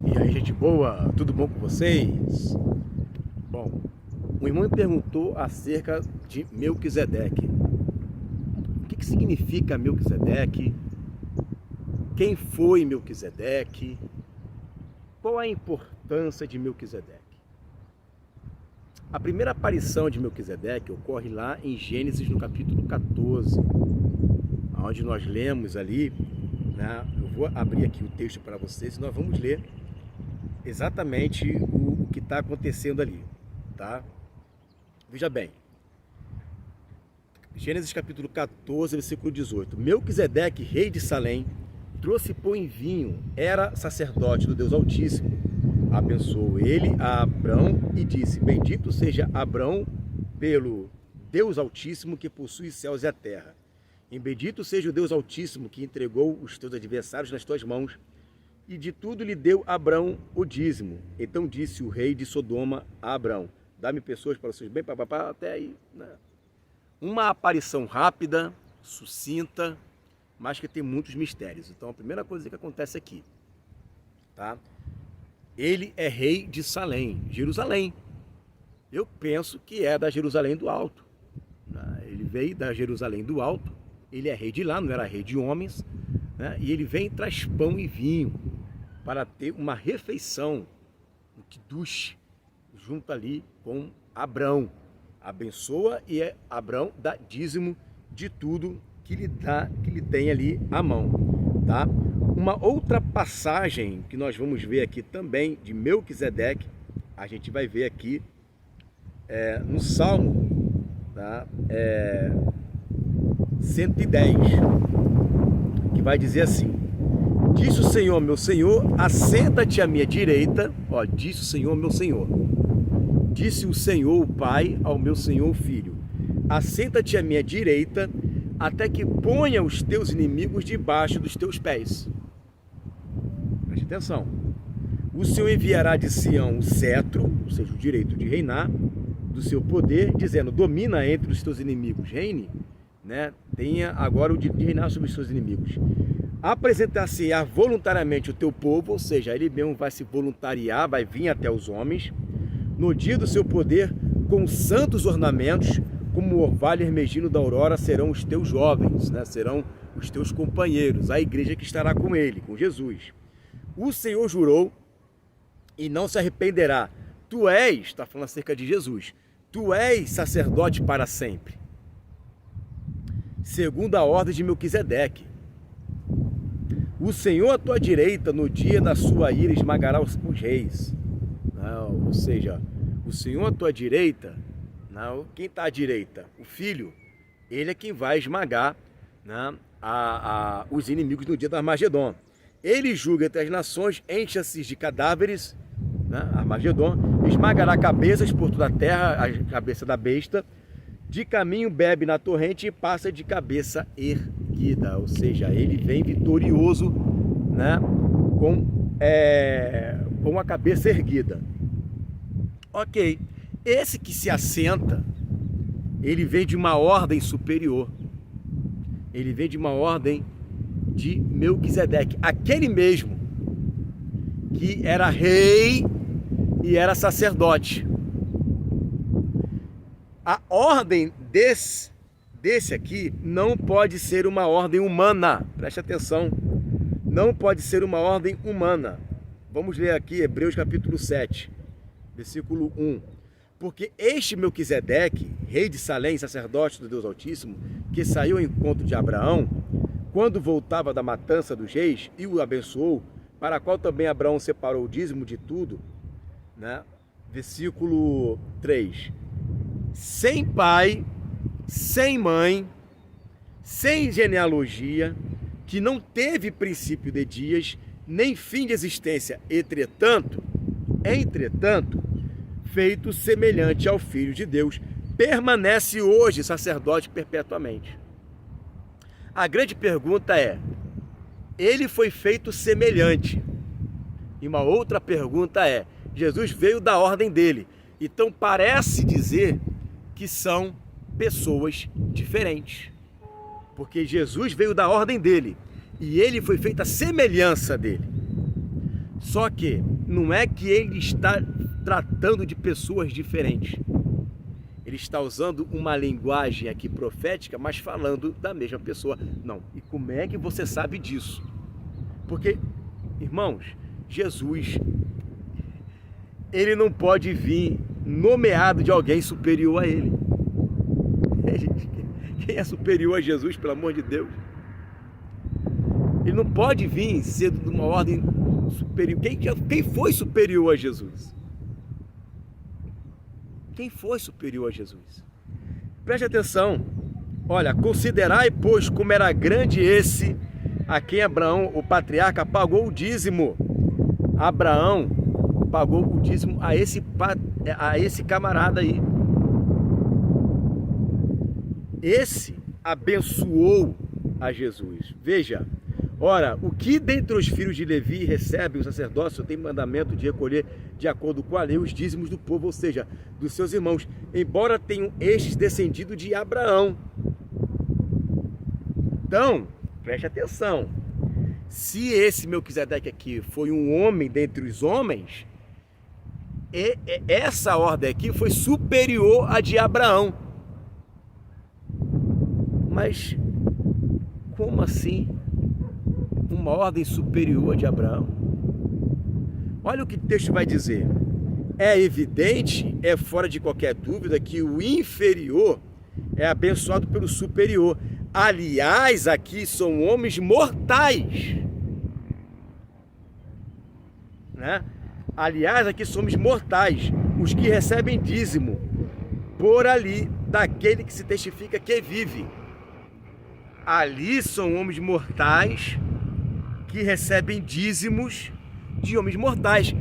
E aí, gente boa, tudo bom com vocês? Bom, o irmão me perguntou acerca de Melquisedeque. O que significa Melquisedeque? Quem foi Melquisedeque? Qual a importância de Melquisedeque? A primeira aparição de Melquisedeque ocorre lá em Gênesis, no capítulo 14, onde nós lemos ali, né? Eu vou abrir aqui o texto para vocês e nós vamos ler exatamente o que está acontecendo ali, tá? Veja bem, Gênesis capítulo 14, versículo 18. Melquisedeque, rei de Salém, trouxe pão e vinho, era sacerdote do Deus Altíssimo. Abençoou ele a Abrão e disse: bendito seja Abrão pelo Deus Altíssimo que possui céus e a terra. E bendito seja o Deus Altíssimo que entregou os teus adversários nas tuas mãos. E de tudo lhe deu Abrão o dízimo. Então disse o rei de Sodoma a Abrão: dá-me pessoas para os seus bens, papapá, até aí, né? Uma aparição rápida, sucinta, mas que tem muitos mistérios. Então a primeira coisa que acontece aqui, tá? Ele é rei de Salém, Jerusalém. Eu penso que é da Jerusalém do Alto. Ele veio da Jerusalém do Alto, ele é rei de lá, não era rei de homens, né? E ele vem e traz pão e vinho para ter uma refeição, um kiddush, junto ali com Abrão. Abençoa e Abrão dá dízimo de tudo que lhe tem ali à mão, tá? Uma outra passagem que nós vamos ver aqui também de Melquisedeque, a gente vai ver aqui no Salmo, tá? 110, que vai dizer assim: disse o Senhor, meu Senhor, assenta-te à minha direita. Ó, disse o Senhor, meu Senhor. Disse o Senhor, o Pai, ao meu Senhor, o Filho: assenta-te à minha direita, até que ponha os teus inimigos debaixo dos teus pés. Preste atenção. O Senhor enviará de Sião o cetro, ou seja, o direito de reinar, do seu poder, dizendo: domina entre os teus inimigos, reine, né? Tenha agora o direito de reinar sobre os seus inimigos. Apresentar-se-á voluntariamente o teu povo, ou seja, ele mesmo vai se voluntariar, vai vir até os homens, no dia do seu poder, com santos ornamentos, como o orvalho hermegino da aurora serão os teus jovens, né? Serão os teus companheiros, a igreja que estará com ele, com Jesus. O Senhor jurou e não se arrependerá. Tu és, está falando acerca de Jesus, tu és sacerdote para sempre, segundo a ordem de Melquisedeque. O Senhor à tua direita, no dia da sua ira, esmagará os reis. Não, ou seja, o Senhor à tua direita, não, quem está à direita? O Filho. Ele é quem vai esmagar, né, os inimigos no dia do Armagedon. Ele julga entre as nações, encha-se de cadáveres, né, Armagedon, esmagará cabeças por toda a terra, a cabeça da besta, de caminho bebe na torrente e passa de cabeça erguida. Ou seja, ele vem vitorioso, né, com a cabeça erguida. Ok, esse que se assenta, ele vem de uma ordem superior. Ele vem de uma ordem de Melquisedeque, aquele mesmo que era rei e era sacerdote. A ordem desse aqui não pode ser uma ordem humana. Preste atenção. Não pode ser uma ordem humana. Vamos ler aqui Hebreus capítulo 7, versículo 1. Porque este Melquisedeque, rei de Salém, sacerdote do Deus Altíssimo, que saiu ao encontro de Abraão, quando voltava da matança dos reis, e o abençoou, para a qual também Abraão separou o dízimo de tudo, né? Versículo 3. Sem pai, sem mãe, sem genealogia, que não teve princípio de dias, nem fim de existência, entretanto, feito semelhante ao Filho de Deus, permanece hoje sacerdote perpetuamente. A grande pergunta é: ele foi feito semelhante? E uma outra pergunta é: Jesus veio da ordem dele, então parece dizer que são pessoas diferentes, porque Jesus veio da ordem dele e ele foi feito à semelhança dele. Só que não é que ele está tratando de pessoas diferentes. Ele está usando uma linguagem aqui profética, mas falando da mesma pessoa. Não. E como é que você sabe disso? Porque, irmãos, Jesus, ele não pode vir nomeado de alguém superior a ele. Quem é superior a Jesus, pelo amor de Deus? Ele não pode vir sendo de uma ordem superior. Quem foi superior a Jesus? Quem foi superior a Jesus? Preste atenção. Olha, considerai, pois, como era grande esse a quem Abraão, o patriarca, pagou o dízimo. Abraão pagou o dízimo a esse camarada aí. Esse abençoou a Jesus. Veja, ora, o que dentre os filhos de Levi recebe o sacerdócio tem mandamento de recolher, de acordo com a lei, os dízimos do povo, ou seja, dos seus irmãos, embora tenham estes descendido de Abraão. Então, preste atenção, se esse Melquisedeque aqui foi um homem dentre os homens, essa ordem aqui foi superior à de Abraão. Mas, como assim? Uma ordem superior à de Abraão? Olha o que o texto vai dizer. É evidente, é fora de qualquer dúvida, que o inferior é abençoado pelo superior. Aliás, aqui são homens mortais. Né? Aliás, aqui somos mortais, os que recebem dízimo, por ali, daquele que se testifica que vive. Ali são homens mortais que recebem dízimos de homens mortais.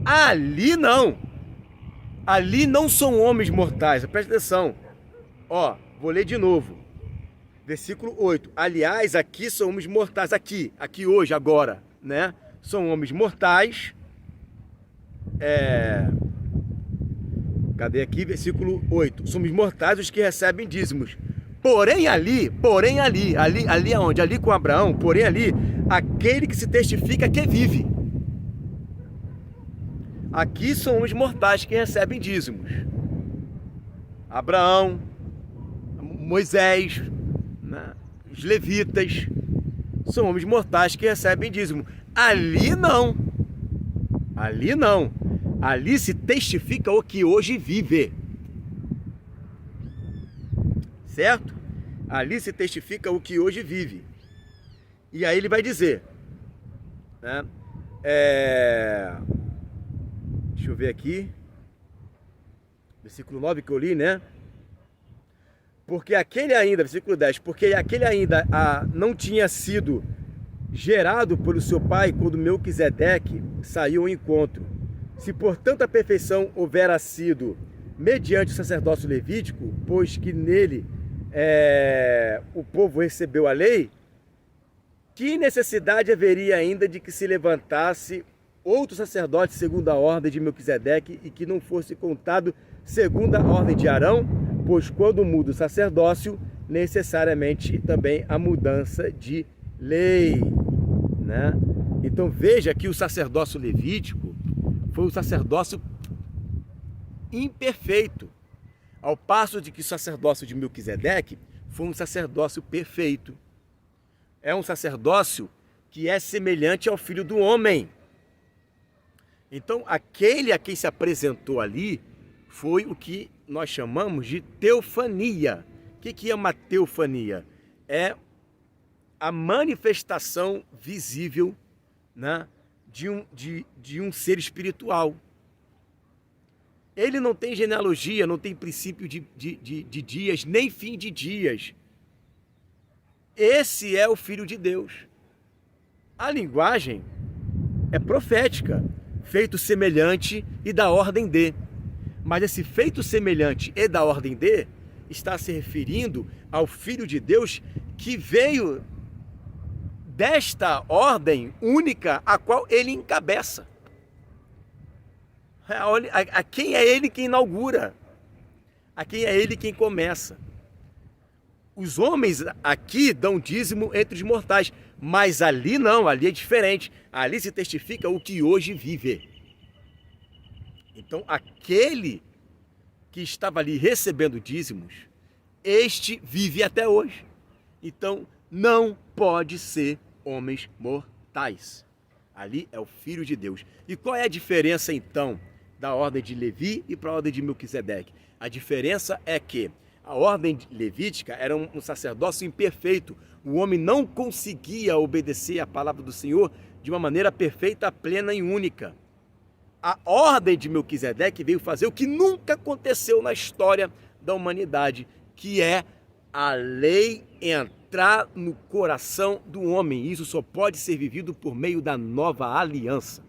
Ali não. Ali não são homens mortais. Presta atenção. Ó, vou ler de novo. Versículo 8. Aliás, aqui são homens mortais. Aqui hoje, agora, né? São homens mortais. Cadê aqui? Versículo 8. Somos mortais os que recebem dízimos. Porém ali aonde? Ali com Abraão, porém ali, aquele que se testifica que vive. Aqui são os mortais que recebem dízimos. Abraão, Moisés, né? Os levitas, são homens mortais que recebem dízimo. Ali não. Ali não. Ali se testifica o que hoje vive. Certo? Ali se testifica o que hoje vive. E aí ele vai dizer, né? Deixa eu ver aqui, versículo 9 que eu li, né? Porque aquele ainda, versículo 10, porque aquele ainda não tinha sido gerado pelo seu pai quando Melquisedeque saiu ao encontro. Se portanto a perfeição houvera sido mediante o sacerdócio levítico, pois que nele o povo recebeu a lei, que necessidade haveria ainda de que se levantasse outro sacerdote segundo a ordem de Melquisedeque e que não fosse contado segundo a ordem de Arão, pois quando muda o sacerdócio, necessariamente também a mudança de lei, né? Então veja que o sacerdócio levítico foi um sacerdócio imperfeito, ao passo de que o sacerdócio de Melquisedeque foi um sacerdócio perfeito. É um sacerdócio que é semelhante ao Filho do Homem. Então, aquele a quem se apresentou ali foi o que nós chamamos de teofania. O que é uma teofania? É a manifestação visível, né, de um ser espiritual. Ele não tem genealogia, não tem princípio de dias, nem fim de dias. Esse é o Filho de Deus. A linguagem é profética, feito semelhante e da ordem de. Mas esse feito semelhante e da ordem de está se referindo ao Filho de Deus que veio desta ordem única a qual ele encabeça. A quem é ele quem inaugura, a quem é ele quem começa. Os homens aqui dão dízimo entre os mortais, Mas ali não, ali é diferente. Ali se testifica o que hoje vive. Então, aquele que estava ali recebendo dízimos, este vive até hoje. Então, não pode ser homens mortais. Ali é o Filho de Deus. E qual é a diferença, então, da ordem de Levi e para a ordem de Melquisedeque? A diferença é que a ordem levítica era um sacerdócio imperfeito. O homem não conseguia obedecer à palavra do Senhor de uma maneira perfeita, plena e única. A ordem de Melquisedeque veio fazer o que nunca aconteceu na história da humanidade, que é a lei entrar no coração do homem. Isso só pode ser vivido por meio da nova aliança.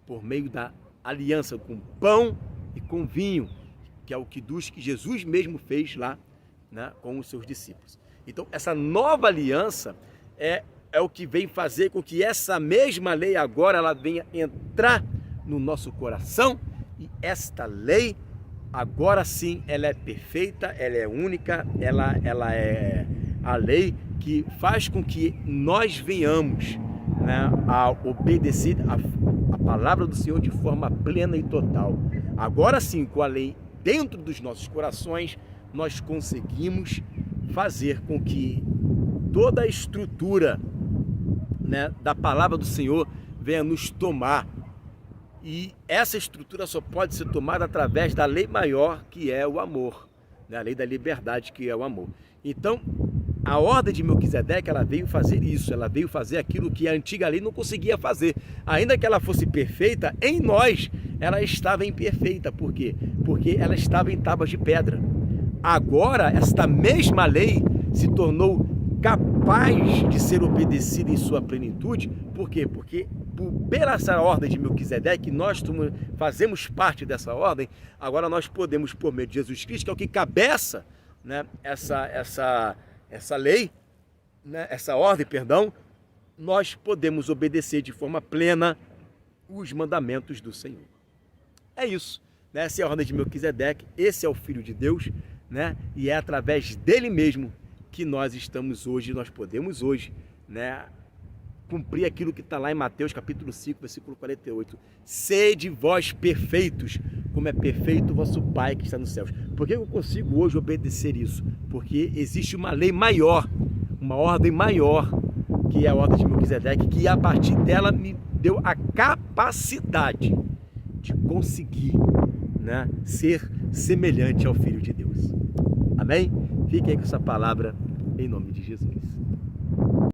Por meio da aliança com pão e com vinho, que é o quidus que Jesus mesmo fez lá, né, com os seus discípulos. Então, essa nova aliança é o que vem fazer com que essa mesma lei agora ela venha entrar no nosso coração, e esta lei agora sim, ela é perfeita, ela é única, ela é a lei que faz com que nós venhamos, né, a obedecer a palavra do Senhor de forma plena e total. Agora sim, com a lei dentro dos nossos corações, nós conseguimos fazer com que toda a estrutura, né, da palavra do Senhor venha nos tomar. E essa estrutura só pode ser tomada através da lei maior, que é o amor, né? A lei da liberdade, que é o amor. Então, a ordem de Melquisedeque, ela veio fazer isso, ela veio fazer aquilo que a antiga lei não conseguia fazer. Ainda que ela fosse perfeita, em nós ela estava imperfeita. Por quê? Porque ela estava em tábuas de pedra. Agora, esta mesma lei se tornou capaz de ser obedecida em sua plenitude. Por quê? Porque pela essa ordem de Melquisedeque, nós fazemos parte dessa ordem. Agora nós podemos, por meio de Jesus Cristo, que é o que cabeça, né, essa lei, né, essa ordem, perdão, nós podemos obedecer de forma plena os mandamentos do Senhor. É isso, né? Essa é a ordem de Melquisedeque, esse é o Filho de Deus, né? E é através dele mesmo que nós estamos hoje, nós podemos hoje, né, cumprir aquilo que está lá em Mateus capítulo 5, versículo 48. Sede vós perfeitos, como é perfeito o vosso Pai que está nos céus. Por que eu consigo hoje obedecer isso? Porque existe uma lei maior, uma ordem maior, que é a ordem de Melquisedeque, que a partir dela me deu a capacidade de conseguir, né, ser semelhante ao Filho de Deus. Amém? Fique aí com essa palavra em nome de Jesus.